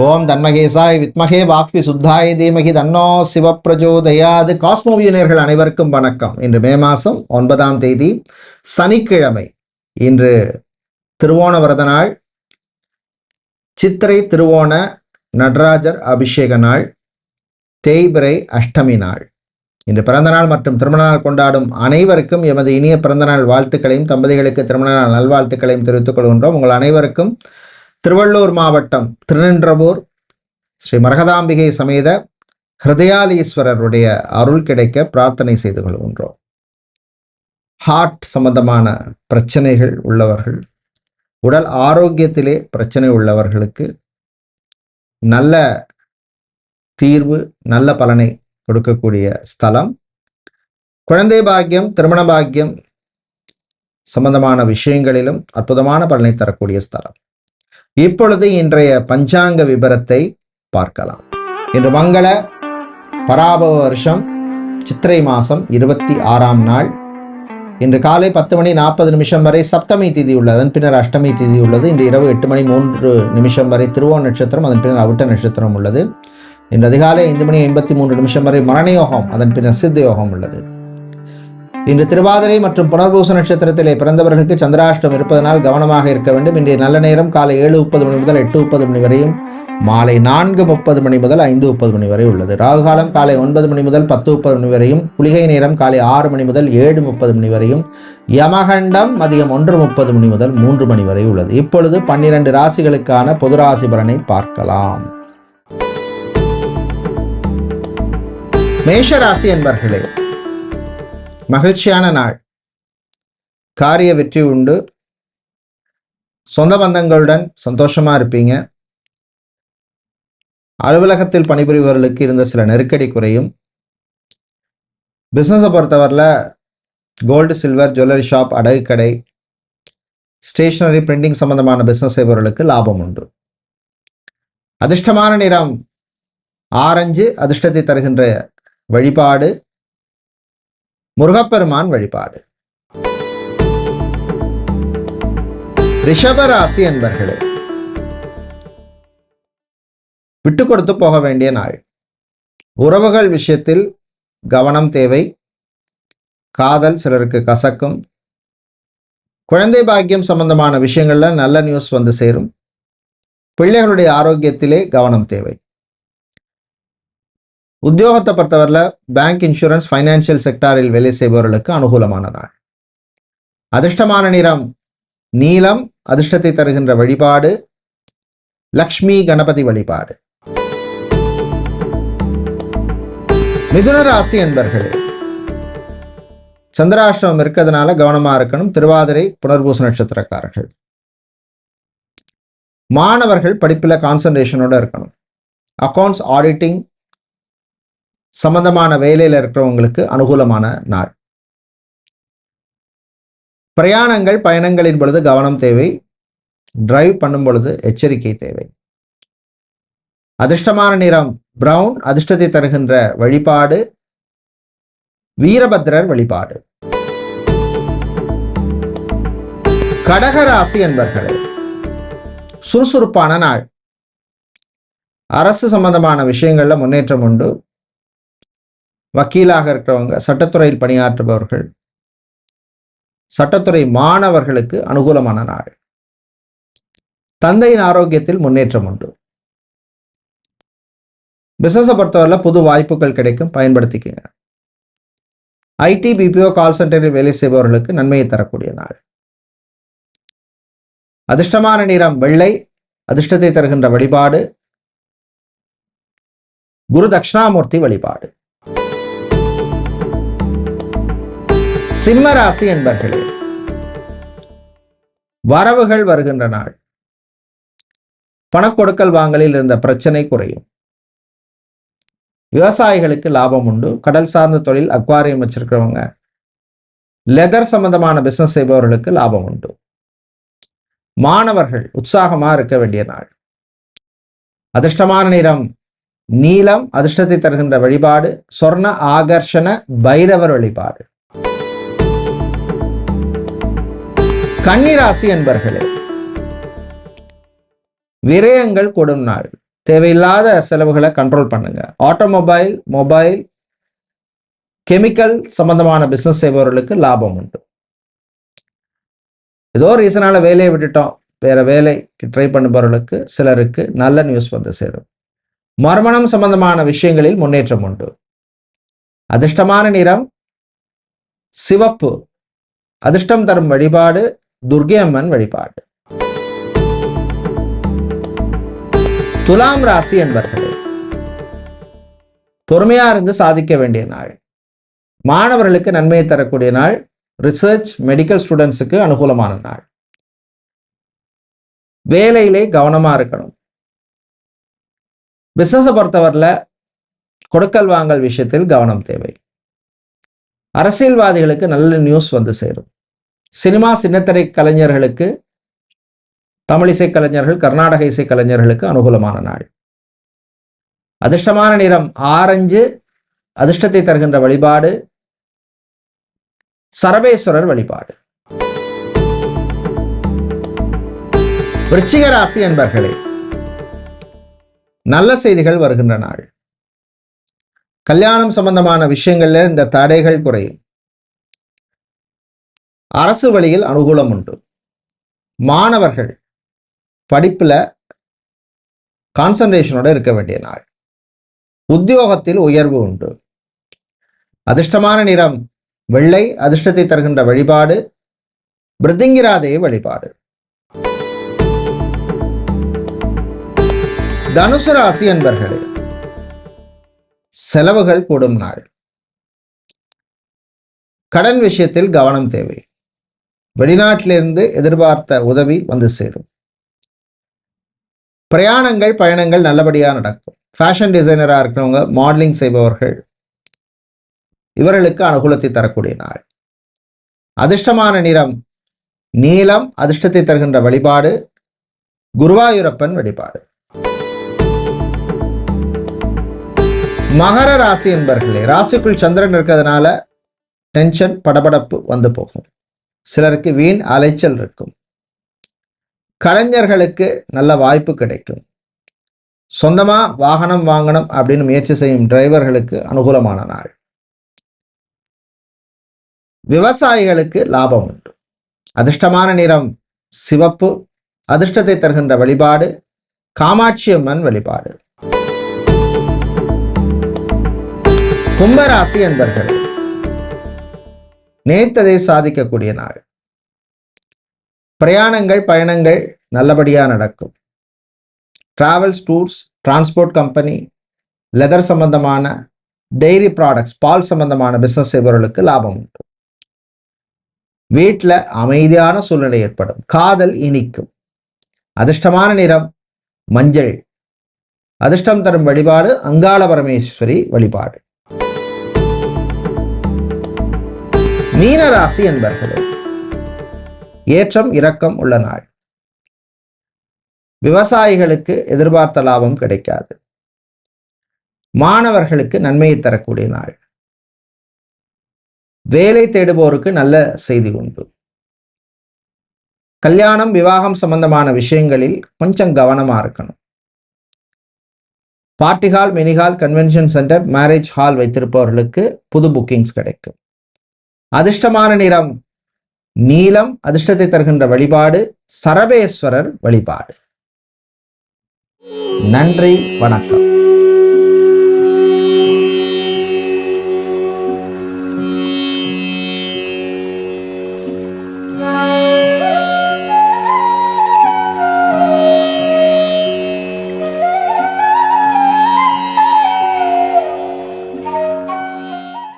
ஓம் தன்மகேசாய் வித்மகே வாக்வி சுத்தாய் தீமகி தன்னோ சிவப்பிரஜோதயாது. காஸ்மோவியனர்கள் அனைவருக்கும் வணக்கம். இன்று மே மாதம் 9ஆம் தேதி சனிக்கிழமை. இன்று திருவோண விரத நாள், சித்திரை திருவோண நடராஜர் அபிஷேக நாள், தேய்பிறை அஷ்டமி நாள். இன்று பிறந்தநாள் மற்றும் திருமண நாள் கொண்டாடும் அனைவருக்கும் எமது இனிய பிறந்தநாள் வாழ்த்துக்களையும், தம்பதிகளுக்கு திருமண நாள் நல்வாழ்த்துக்களையும் தெரிவித்துக் கொள்கின்றோம். உங்கள் அனைவருக்கும் திருவள்ளூர் மாவட்டம் திருநின்றவூர் ஸ்ரீ மரகதாம்பிகை சமேத ஹிருதயாலீஸ்வரருடைய அருள் கிடைக்க பிரார்த்தனை செய்து கொள்கின்றோம். ஹார்ட் சம்பந்தமான பிரச்சனைகள் உள்ளவர்கள், உடல் ஆரோக்கியத்திலே பிரச்சனை உள்ளவர்களுக்கு நல்ல தீர்வு, நல்ல பலனை கொடுக்கக்கூடிய ஸ்தலம். குழந்தை பாக்கியம், திருமண பாக்கியம் சம்பந்தமான விஷயங்களிலும் அற்புதமான பலனை தரக்கூடிய ஸ்தலம். இப்பொழுது இன்றைய பஞ்சாங்க விபரத்தை பார்க்கலாம். இன்று மங்கள பராபவ வருஷம் சித்திரை மாதம் 26ஆம் நாள். இன்று காலை 10:40 வரை சப்தமி திதி உள்ளது, அதன் பின்னர் அஷ்டமி திதி உள்ளது. இன்று இரவு 8:03 வரை திருவோண நட்சத்திரம், அதன் பின்னர் அவிட்ட நட்சத்திரம் உள்ளது. இன்று அதிகாலை 5:83 வரை மரணயோகம், அதன் பின்னர் சித்த யோகம் உள்ளது. இன்று திருவாதிரை மற்றும் புனர்பூச நட்சத்திரத்திலே பிறந்தவர்களுக்கு சந்திராஷ்டம் இருப்பதனால் கவனமாக இருக்க வேண்டும். இன்றைய நல்ல நேரம் காலை 7:30 முதல் 8:30 வரையும், மாலை 4:30 முதல் 5:30 வரை உள்ளது. ராகு காலம் காலை 9 முதல் 10:30 வரையும், குளிகை நேரம் காலை 6 முதல் 7:30 வரையும், யமகண்டம் மதியம் 1:30 முதல் 3 வரை உள்ளது. இப்பொழுது 12 ராசிகளுக்கான பொது ராசி பலனை பார்க்கலாம். மேஷ ராசி என்பர்களே, மகிழ்ச்சியான நாள், காரிய வெற்றி உண்டு, சொந்த பந்தங்களுடன் சந்தோஷமா இருப்பீங்க. அலுவலகத்தில் பணிபுரிபவர்களுக்கு இருந்த சில நெருக்கடி குறையும். பிசினஸை பொறுத்தவரையில் கோல்டு சில்வர் ஜுவல்லரி ஷாப், அடகு கடை, ஸ்டேஷனரி பிரிண்டிங் சம்பந்தமான பிசினஸ் செய்பவர்களுக்கு லாபம் உண்டு. அதிர்ஷ்டமான நிறம் ஆரஞ்சு. அதிர்ஷ்டத்தை தருகின்ற வழிபாடு முருகப்பெருமான் வழிபாடு. ரிஷபராசி என்பர்களே, விட்டு கொடுத்து போக வேண்டிய நாள். உறவுகள் விஷயத்தில் கவனம் தேவை. காதல் சிலருக்கு கசக்கும். குழந்தை பாக்கியம் சம்பந்தமான விஷயங்கள்ல நல்ல நியூஸ் வந்து சேரும். பிள்ளைகளுடைய ஆரோக்கியத்திலே கவனம் தேவை. உத்தியோகத்தை பொறுத்தவரையில் பேங்க், இன்சூரன்ஸ், ஃபைனான்சியல் செக்டாரில் வேலை செய்பவர்களுக்கு அனுகூலமான நாள். அதிர்ஷ்டமான நிறம் நீலம். அதிர்ஷ்டத்தை தருகின்ற வழிபாடு லக்ஷ்மி கணபதி வழிபாடு. மிதுன ராசி என்பர்களே, சந்திராஷ்டமம் இருக்கிறதுனால கவனமா இருக்கணும். திருவாதிரை புனர்பூச நட்சத்திரக்காரர்கள், மாணவர்கள் படிப்பில் கான்சன்ட்ரேஷனோட இருக்கணும். அக்கௌண்ட்ஸ், ஆடிட்டிங் சம்பந்தமான வேலையில் இருக்கிறவங்களுக்கு அனுகூலமான நாள். பிரயாணங்கள், பயணங்களின் பொழுது கவனம் தேவை. டிரைவ் பண்ணும் பொழுது எச்சரிக்கை தேவை. அதிர்ஷ்டமான நிறம் பிரவுன். அதிர்ஷ்டத்தை தருகின்ற வழிபாடு வீரபத்ரர் வழிபாடு. கடகராசி என்பர்களே, சுறுசுறுப்பான நாள். அரசு சம்பந்தமான விஷயங்கள்ல முன்னேற்றம் உண்டு. வக்கீலாக இருக்கிறவங்க, சட்டத்துறையில் பணியாற்றுபவர்கள், சட்டத்துறை மாணவர்களுக்கு அனுகூலமான நாள். தந்தையின் ஆரோக்கியத்தில் முன்னேற்றம் உண்டு. பிசினஸை பொறுத்தவரையில் புது வாய்ப்புகள் கிடைக்கும், பயன்படுத்திக்கங்க. ஐடி, பிபிஓ, கால் சென்டரில் வேலை செய்பவர்களுக்கு நன்மையை தரக்கூடிய நாள். அதிர்ஷ்டமான நிறம் வெள்ளை. அதிர்ஷ்டத்தை தருகின்ற வழிபாடு குரு தட்சிணாமூர்த்தி வழிபாடு. சிம்ம ராசி என்பர்களே, வரவுகள் வருகின்ற நாள். பணக்கொடுக்கல் வாங்கலில் இருந்த பிரச்சனை குறையும். விவசாயிகளுக்கு லாபம் உண்டு. கடல் சார்ந்த தொழில், அக்வாரியம் வச்சிருக்கிறவங்க, லெதர் சம்பந்தமான பிசினஸ் செய்பவர்களுக்கு லாபம் உண்டு. மாணவர்கள் உற்சாகமா இருக்க வேண்டிய நாள். அதிர்ஷ்டமான நிறம் நீலம். அதிர்ஷ்டத்தை தருகின்ற வழிபாடு சொர்ண ஆகர்ஷண பைரவர் வழிபாடு. கன்னிராசி என்பர்களே, விரயங்கள் கூடும் நாள். தேவையில்லாத செலவுகளை கண்ட்ரோல் பண்ணுங்க. ஆட்டோமொபைல், மொபைல், கெமிக்கல் சம்பந்தமான பிசினஸ் செய்பவர்களுக்கு லாபம் உண்டு. ஏதோ ரீசனால வேலையை விட்டுட்டோம், வேற வேலைக்கு ட்ரை பண்ணுபவர்களுக்கு சிலருக்கு நல்ல நியூஸ் வந்து சேரும். மறுமணம் சம்பந்தமான விஷயங்களில் முன்னேற்றம் உண்டு. அதிர்ஷ்டமான நிறம் சிவப்பு. அதிர்ஷ்டம் தரும் வழிபாடு துர்க்கை அம்மன் வழிபாடு. துலாம் ராசி என்பர்களே, பொறுமையா இருந்து சாதிக்க வேண்டிய நாள். மாணவர்களுக்கு நன்மையை தரக்கூடிய நாள். ரிசர்ச், மெடிக்கல் ஸ்டூடெண்ட்ஸுக்கு அனுகூலமான நாள். வேலையிலே கவனமா இருக்கணும். பிசினஸை பொறுத்தவரையில் கொடுக்கல் வாங்கல் விஷயத்தில் கவனம் தேவை. அரசியல்வாதிகளுக்கு நல்ல நியூஸ் வந்து சேரும். சினிமா, சின்னத்திரை கலைஞர்களுக்கு, தமிழ் இசை கலைஞர்கள், கர்நாடக இசை கலைஞர்களுக்கு அனுகூலமான நாள். அதிர்ஷ்டமான நிறம் ஆரஞ்சு. அதிர்ஷ்டத்தை தருகின்ற வழிபாடு சரபேஸ்வரர் வழிபாடு. விருச்சிக ராசி என்பர்களே, நல்ல செய்திகள் வருகின்ற நாள். கல்யாணம் சம்பந்தமான விஷயங்கள்ல இந்த தடைகள் குறையும். அரசு வழியில் அனுகூலம் உண்டு. மாணவர்கள் படிப்புல கான்சன்ட்ரேஷனோட இருக்க வேண்டிய நாள். உத்தியோகத்தில் உயர்வு உண்டு. அதிர்ஷ்டமான நிறம் வெள்ளை. அதிர்ஷ்டத்தை தருகின்ற வழிபாடு பிருதிங்கிராதே வழிபாடு. தனுசு ராசி என்பர்களே, செலவுகள் கூடும் நாள். கடன் விஷயத்தில் கவனம் தேவை. வெளிநாட்டிலிருந்து எதிர்பார்த்த உதவி வந்து சேரும். பிரயாணங்கள், பயணங்கள் நல்லபடியாக நடக்கும். ஃபேஷன் டிசைனராக இருக்கிறவங்க, மாடலிங் செய்பவர்கள், இவர்களுக்கு அனுகூலத்தை தரக்கூடிய நாள். அதிர்ஷ்டமான நிறம் நீலம். அதிர்ஷ்டத்தை தருகின்ற வழிபாடு குருவாயூரப்பன் வழிபாடு. மகர ராசி என்பர்களே, ராசிக்குள் சந்திரன் இருக்கிறதுனால டென்ஷன், படபடப்பு வந்து போகும். சிலருக்கு வீண் அலைச்சல் இருக்கும். கலைஞர்களுக்கு நல்ல வாய்ப்பு கிடைக்கும். சொந்தமா வாகனம் வாங்கணும் அப்படின்னு முயற்சி செய்யும் டிரைவர்களுக்கு அனுகூலமான நாள். விவசாயிகளுக்கு லாபம் உண்டு. அதிர்ஷ்டமான நிறம் சிவப்பு. அதிர்ஷ்டத்தை தருகின்ற வழிபாடு காமாட்சி அம்மன் வழிபாடு. கும்பராசி என்பர்கள் நேர்த்ததை சாதிக்கக்கூடிய நாள். பிரயாணங்கள், பயணங்கள் நல்லபடியாக நடக்கும். Travels, tours, transport company, leather சம்பந்தமான, டெய்ரி ப்ராடக்ட்ஸ், பால் சம்பந்தமான பிசினஸ் செய்பவர்களுக்கு லாபம் உண்டு. வீட்டில் அமைதியான சூழ்நிலை ஏற்படும். காதல் இனிக்கும். அதிர்ஷ்டமான நிறம் மஞ்சள். அதிர்ஷ்டம் தரும் வழிபாடு அங்காள பரமேஸ்வரி வழிபாடு. மீன ராசி என்பர்களே, ஏற்றம் இறக்கம் உள்ள நாள். விவசாயிகளுக்கு எதிர்பார்த்த லாபம் கிடைக்காது. மாணவர்களுக்கு நன்மையை தரக்கூடிய நாள். வேலை தேடுவோருக்கு நல்ல செய்தி உண்டு. கல்யாணம், விவாகம் சம்பந்தமான விஷயங்களில் கொஞ்சம் கவனமா இருக்கணும். Party hall, mini hall, convention centre, marriage hall வைத்திருப்பவர்களுக்கு புது புக்கிங்ஸ் கிடைக்கும். அதிர்ஷ்டமான நிறம் நீலம். அதிர்ஷ்டத்தை தருகின்ற வழிபாடு சரபேஸ்வரர் வழிபாடு. நன்றி, வணக்கம்.